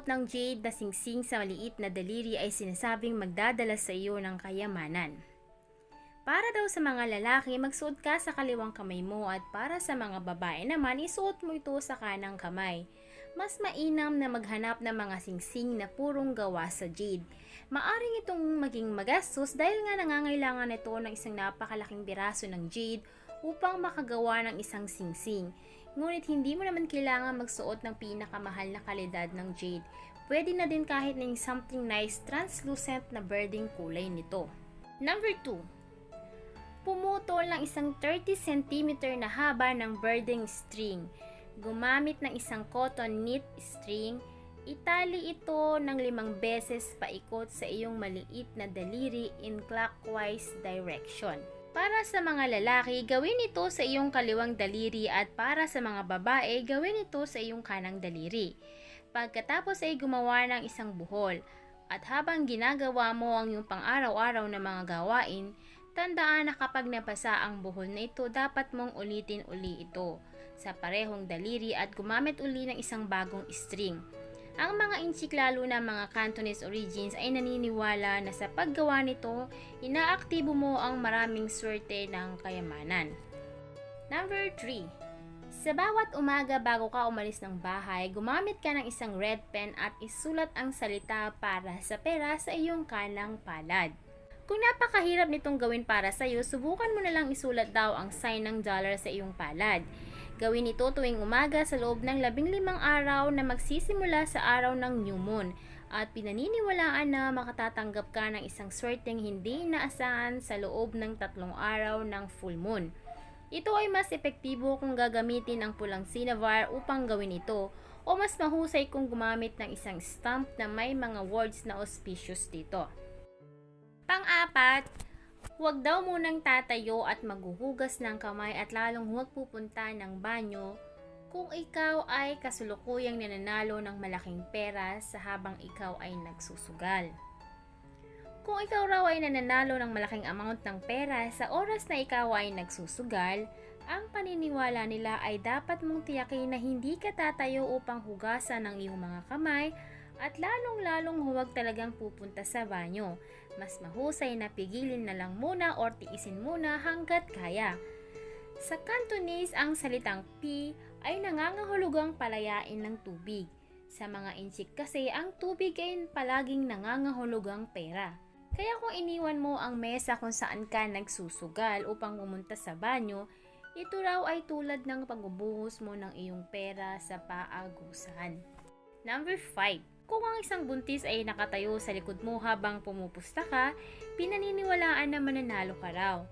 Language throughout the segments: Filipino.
pagsuot ng jade na singsing sa maliit na daliri ay sinasabing magdadala sa iyo ng kayamanan. Para daw sa mga lalaki, magsuot ka sa kaliwang kamay mo at para sa mga babae naman, isuot mo ito sa kanang kamay. Mas mainam na maghanap ng mga singsing na purong gawa sa jade. Maaring itong maging magastos dahil nga nangangailangan ito ng isang napakalaking biraso ng jade upang makagawa ng isang singsing. Ngunit hindi mo naman kailangan magsuot ng pinakamahal na kalidad ng jade. Pwede na din kahit ng something nice translucent na birding kulay nito. Number 2. Pumutol ng isang 30 cm na haba ng birding string. Gumamit ng isang cotton knit string, itali ito ng 5 beses paikot sa iyong maliit na daliri in clockwise direction. Para sa mga lalaki, gawin ito sa iyong kaliwang daliri at para sa mga babae, gawin ito sa iyong kanang daliri. Pagkatapos ay gumawa ng isang buhol at habang ginagawa mo ang iyong pang-araw-araw na mga gawain, tandaan na kapag napasa ang buhol na ito, dapat mong ulitin uli ito sa parehong daliri at gumamit uli ng isang bagong string. Ang mga inchik lalo na mga Cantonese origins ay naniniwala na sa paggawa nito, inaaktibo mo ang maraming swerte ng kayamanan. Number 3. Sa bawat umaga bago ka umalis ng bahay, gumamit ka ng isang red pen at isulat ang salita para sa pera sa iyong kanang palad. Kung napakahirap nitong gawin para sa iyo, subukan mo na lang isulat daw ang sign ng dollar sa iyong palad. Gawin ito tuwing umaga sa loob ng 15 araw na magsisimula sa araw ng new moon at pinaniniwalaan na makatatanggap ka ng isang swerteng hindi inaasahan sa loob ng 3 araw ng full moon. Ito ay mas epektibo kung gagamitin ang pulang cinnabar upang gawin ito o mas mahusay kung gumamit ng isang stamp na may mga words na auspicious dito. Pang-4, huwag daw munang tatayo at maghuhugas ng kamay at lalong huwag pupunta ng banyo kung ikaw ay kasulukuyang nananalo ng malaking pera sa habang ikaw ay nagsusugal. Kung ikaw raw ay nananalo ng malaking amount ng pera sa oras na ikaw ay nagsusugal, ang paniniwala nila ay dapat mong tiyakin na hindi ka tatayo upang hugasan ang iyong mga kamay at lalong-lalong huwag talagang pupunta sa banyo. Mas mahusay na pigilin na lang muna o tiisin muna hanggat kaya. Sa Cantonese, ang salitang pi ay nangangahulugang palayain ng tubig. Sa mga inchik kasi, ang tubig ay palaging nangangahulugang pera. Kaya kung iniwan mo ang mesa kung saan ka nagsusugal upang pumunta sa banyo, ito raw ay tulad ng pagbubuhos mo ng iyong pera sa paagusan. Number 5. Kung ang isang buntis ay nakatayo sa likod mo habang pumupusta ka, pinaniniwalaan na mananalo ka raw.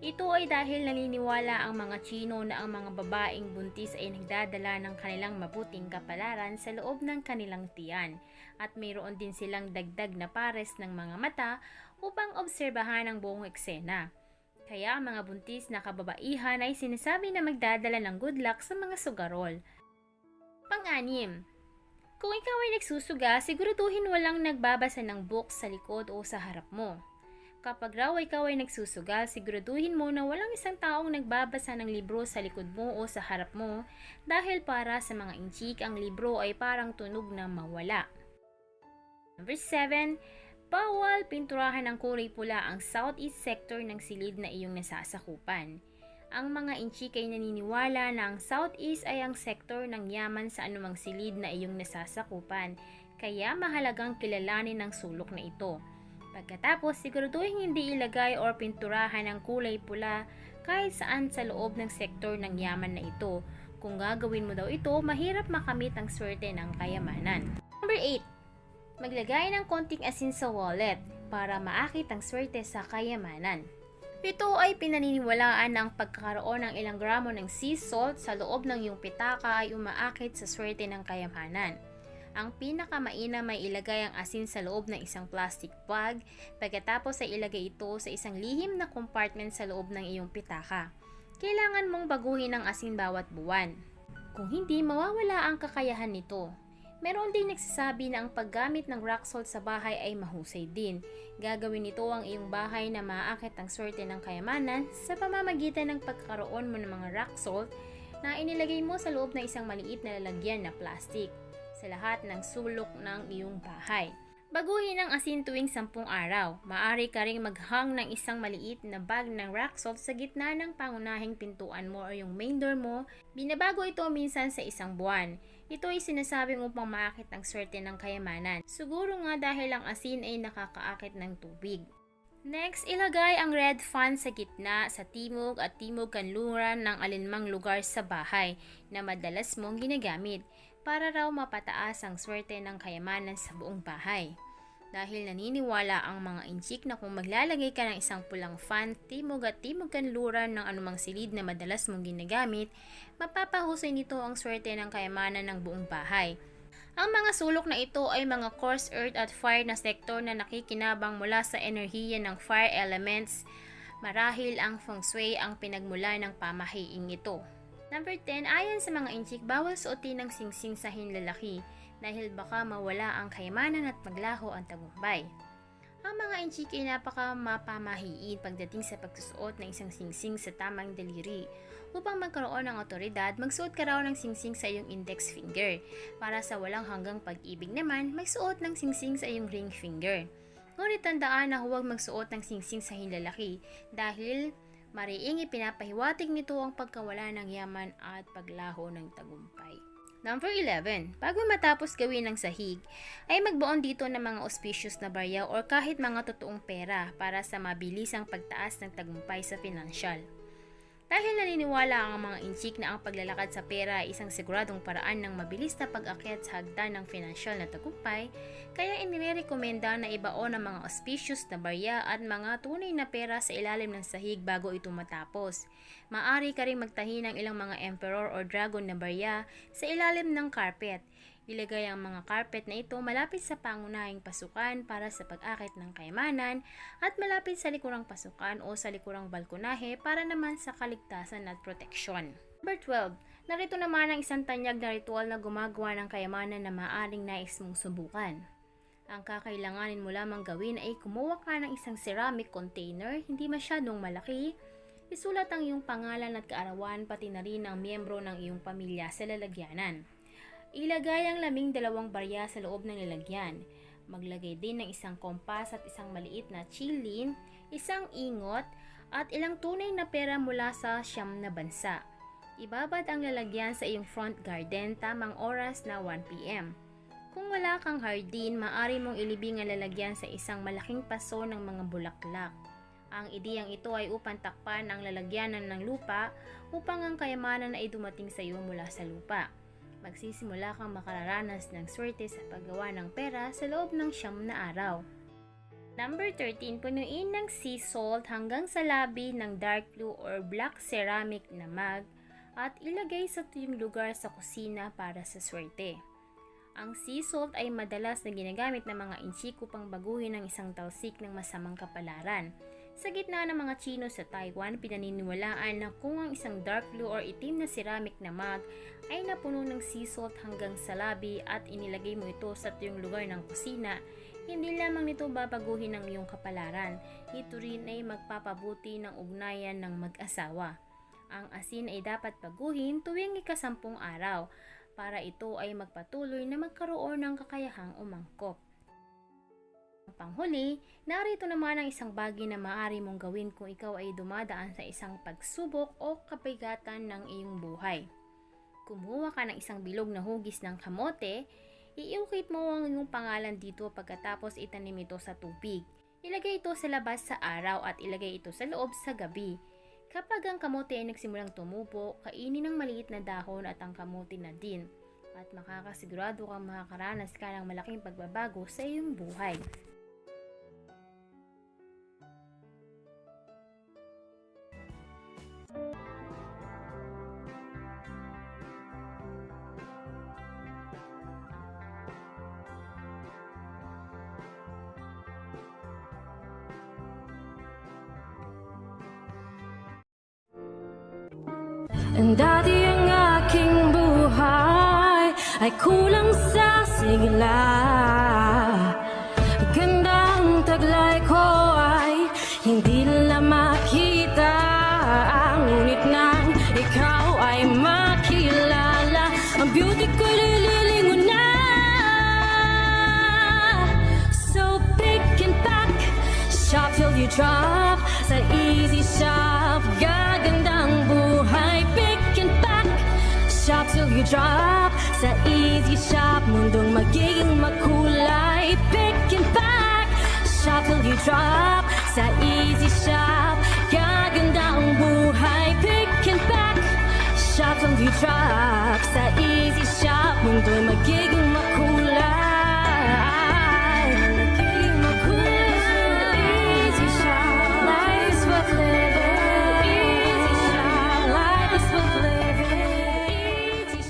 Ito ay dahil naniniwala ang mga Tsino na ang mga babaeng buntis ay nagdadala ng kanilang mabuting kapalaran sa loob ng kanilang tiyan at mayroon din silang dagdag na pares ng mga mata upang obserbahan ang buong eksena. Kaya ang mga buntis na kababaihan ay sinasabi na magdadala ng good luck sa mga sugarol. Pang-6. Kung ikaw ay nagsusuga, siguraduhin walang nagbabasa ng book sa likod o sa harap mo. Kapag raw ikaw ay nagsusugal, siguraduhin mo na walang isang taong nagbabasa ng libro sa likod mo o sa harap mo dahil para sa mga inchik, ang libro ay parang tunog na mawala. Number 7. Bawal pinturahan ng kulay pula ang southeast sector ng silid na iyong nasasakupan. Ang mga inchik ay naniniwala na ang southeast ay ang sektor ng yaman sa anumang silid na iyong nasasakupan, kaya mahalagang kilalanin ang sulok na ito. Pagkatapos, siguraduhin hindi ilagay o pinturahan ng kulay pula kahit saan sa loob ng sektor ng yaman na ito. Kung gagawin mo daw ito, mahirap makamit ang swerte ng kayamanan. Number 8. Maglagay ng konting asin sa wallet para maakit ang swerte sa kayamanan. Ito ay pinaniniwalaan na ang pagkakaroon ng ilang gramo ng sea salt sa loob ng iyong pitaka ay umaakit sa swerte ng kayamanan. Ang pinakamainam ay ilagay ang asin sa loob ng isang plastic bag, pagkatapos ay ilagay ito sa isang lihim na compartment sa loob ng iyong pitaka. Kailangan mong baguhin ang asin bawat buwan. Kung hindi, mawawala ang kakayahan nito. Meron din nagsasabi na ang paggamit ng rock salt sa bahay ay mahusay din. Gagawin nito ang iyong bahay na maaakit ang swerte ng kayamanan sa pamamagitan ng pagkakaroon mo ng mga rock salt na inilagay mo sa loob ng isang maliit na lalagyan na plastic. sa lahat ng sulok ng iyong bahay. Baguhin ang asin tuwing 10 araw. Maaari ka ring maghang ng isang maliit na bag ng rock salt sa gitna ng pangunahing pintuan mo o yung main door mo. Binabago ito minsan sa 1 buwan. Ito ay sinasabing upang maakit ang swerte ng kayamanan. Siguro nga dahil ang asin ay nakakaakit ng tubig. Next, ilagay ang red fan sa gitna, sa timog at timog kanluran ng alinmang lugar sa bahay na madalas mong ginagamit para raw mapataas ang swerte ng kayamanan sa buong bahay. Dahil naniniwala ang mga inchik na kung maglalagay ka ng isang pulang fan, timog at timog kanluran ng anumang silid na madalas mong ginagamit, mapapahusay nito ang swerte ng kayamanan ng buong bahay. Ang mga sulok na ito ay mga coarse earth at fire na sektor na nakikinabang mula sa enerhiya ng fire elements. Marahil ang feng shui ang pinagmula ng pamahiing ito. Number 10, ayon sa mga inchik, bawal suotin ng singsing sa hinlalaki dahil baka mawala ang kayamanan at maglaho ang tagumpay. Ang mga inchik ay napaka mapamahiin pagdating sa pagsusuot ng isang singsing sa tamang daliri. Upang magkaroon ng otoridad, magsuot ka raw ng singsing sa iyong index finger. Para sa walang hanggang pag-ibig naman, magsuot ng singsing sa iyong ring finger. Ngunit tandaan na huwag magsuot ng singsing sa hinlalaki dahil mariing ipinapahiwatig nito ang pagkawala ng yaman at paglaho ng tagumpay. Number 11. Bago matapos gawin ng sahig, ay magbaon dito ng mga auspicious na barya o kahit mga totoong pera para sa mabilisang pagtaas ng tagumpay sa pinansyal. Dahil naniniwala ang mga inchik na ang paglalakad sa pera ay isang siguradong paraan ng mabilis na pag-akyat sa hagdan ng pinansyal na tagumpay, kaya inirekomenda na ibaon ang mga auspicious na barya at mga tunay na pera sa ilalim ng sahig bago ito matapos. Maaari ka ring magtahi ng ilang mga emperor o dragon na barya sa ilalim ng carpet. Ilagay ang mga carpet na ito malapit sa pangunahing pasukan para sa pag-akit ng kayamanan at malapit sa likurang pasukan o sa likurang balkonahe para naman sa kaligtasan at proteksyon. Number 12. Narito naman ang isang tanyag na ritual na gumagawa ng kayamanan na maaaring nais mong subukan. Ang kakailanganin mo lamang gawin ay kumuha ka ng isang ceramic container, hindi masyadong malaki. Isulat ang iyong pangalan at kaarawan pati na rin ang miyembro ng iyong pamilya sa lalagyanan. Ilagay ang 12 barya sa loob ng lalagyan. Maglagay din ng isang kompas at isang maliit na chilin, isang ingot, at ilang tunay na pera mula sa 9 na bansa. Ibabad ang lalagyan sa iyong front garden tamang oras na 1 p.m. Kung wala kang hardin, maaari mong ilibing ang lalagyan sa isang malaking paso ng mga bulaklak. Ang ideyang ito ay upang takpan ang lalagyanan ng lupa upang ang kayamanan ay dumating sa iyo mula sa lupa. Magsisimula kang makararanas ng swerte sa paggawa ng pera sa loob ng 9 na araw. Number 13, punuin ng sea salt hanggang sa labi ng dark blue or black ceramic na mug at ilagay sa tuyong lugar sa kusina para sa swerte. Ang sea salt ay madalas na ginagamit ng mga inchik upang baguhin ang isang talsik ng masamang kapalaran. Sa gitna ng mga Chino sa Taiwan, pinaniniwalaan na kung ang isang dark blue or itim na ceramic na mug ay napuno ng sea salt hanggang sa labi at inilagay mo ito sa tuyong lugar ng kusina, hindi lamang nito babaguhin ang iyong kapalaran, ito rin ay magpapabuti ng ugnayan ng mag-asawa. Ang asin ay dapat baguhin tuwing ika-10 araw para ito ay magpatuloy na magkaroon ng kakayahang umangkop. Panghuli, narito naman ang isang bagay na maaari mong gawin kung ikaw ay dumadaan sa isang pagsubok o kabigatan ng iyong buhay. Kumuha ka ng isang bilog na hugis ng kamote, iukit mo ang iyong pangalan dito pagkatapos itanim ito sa tubig. Ilagay ito sa labas sa araw at ilagay ito sa loob sa gabi. Kapag ang kamote ay nagsimulang tumubo, kainin ang maliit na dahon at ang kamote na din. At makakasigurado kang makakaranas ka ng malaking pagbabago sa iyong buhay. And dati ang aking buhay ay kulang sa sigla. Gandang taglay ko ay hindi nila makita. Ngunit nang ikaw ay makilala, ang beauty ko'y lililingon na. drop sa Easy Shop. Gagandang buhay, pick and pack. Shop till you drop sa Easy Shop. Mundong magiging makulay, pick and pack. Shop till you drop sa Easy Shop. Gagandang buhay, pick and pack. Shop till you drop sa Easy Shop. Mundong magiging